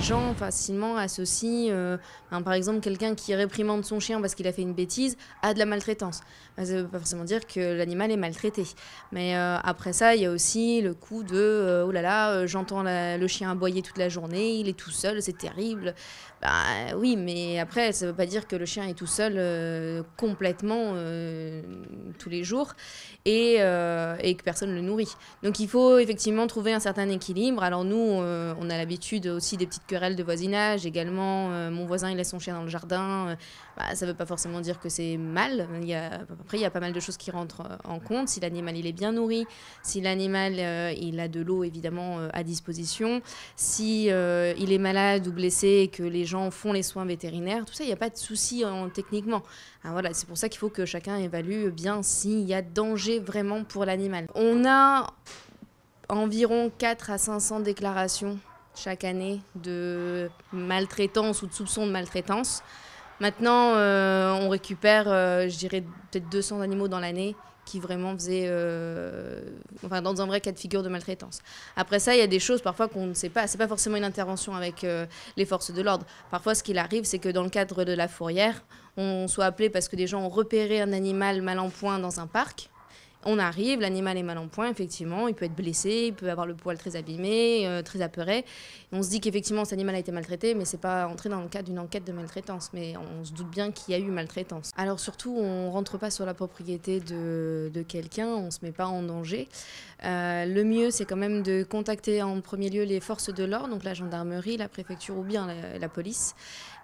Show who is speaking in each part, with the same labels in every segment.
Speaker 1: gens facilement associent, par exemple, quelqu'un qui réprimande son chien parce qu'il a fait une bêtise à de la maltraitance. Ça ne veut pas forcément dire que l'animal est maltraité. Mais après ça, il y a aussi le coup de oh là là, j'entends le chien aboyer toute la journée, il est tout seul, c'est terrible. Bah oui, mais après, ça ne veut pas dire que le chien est tout seul complètement tous les jours et que personne ne le nourrit. Donc il faut effectivement trouver un certain équilibre. Alors nous, on a l'habitude aussi des petites querelles de voisinage. Également, mon voisin, il laisse son chien dans le jardin. Ça ne veut pas forcément dire que c'est mal. Après, il y a pas mal de choses qui rentrent en compte. Si l'animal, il est bien nourri, si l'animal, il a de l'eau, évidemment, à disposition, si il est malade ou blessé et que les gens font les soins vétérinaires, tout ça, il n'y a pas de souci techniquement. Alors voilà, c'est pour ça qu'il faut que chacun évalue bien s'il y a danger vraiment pour l'animal. On a environ 4 à 500 déclarations chaque année de maltraitance ou de soupçons de maltraitance. Maintenant, on récupère, je dirais, peut-être 200 animaux dans l'année qui vraiment faisaient, dans un vrai cas de figure de maltraitance. Après ça, il y a des choses parfois qu'on ne sait pas. C'est pas forcément une intervention avec les forces de l'ordre. Parfois, ce qu'il arrive, c'est que dans le cadre de la fourrière, on soit appelé parce que des gens ont repéré un animal mal en point dans un parc. On arrive, l'animal est mal en point, effectivement, il peut être blessé, il peut avoir le poil très abîmé, très apeuré. Et on se dit qu'effectivement, cet animal a été maltraité, mais c'est pas entré dans le cadre d'une enquête de maltraitance. Mais on se doute bien qu'il y a eu maltraitance. Alors surtout, on rentre pas sur la propriété de quelqu'un, on se met pas en danger. Le mieux, c'est quand même de contacter en premier lieu les forces de l'ordre, donc la gendarmerie, la préfecture ou bien la police,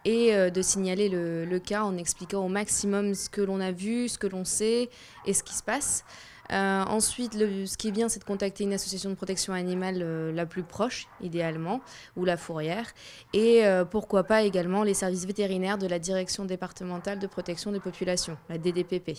Speaker 1: et de signaler le cas en expliquant au maximum ce que l'on a vu, ce que l'on sait et ce qui se passe. Ensuite, ce qui est bien, c'est de contacter une association de protection animale la plus proche, idéalement, ou la fourrière. Et pourquoi pas également les services vétérinaires de la Direction départementale de protection des populations, la DDPP.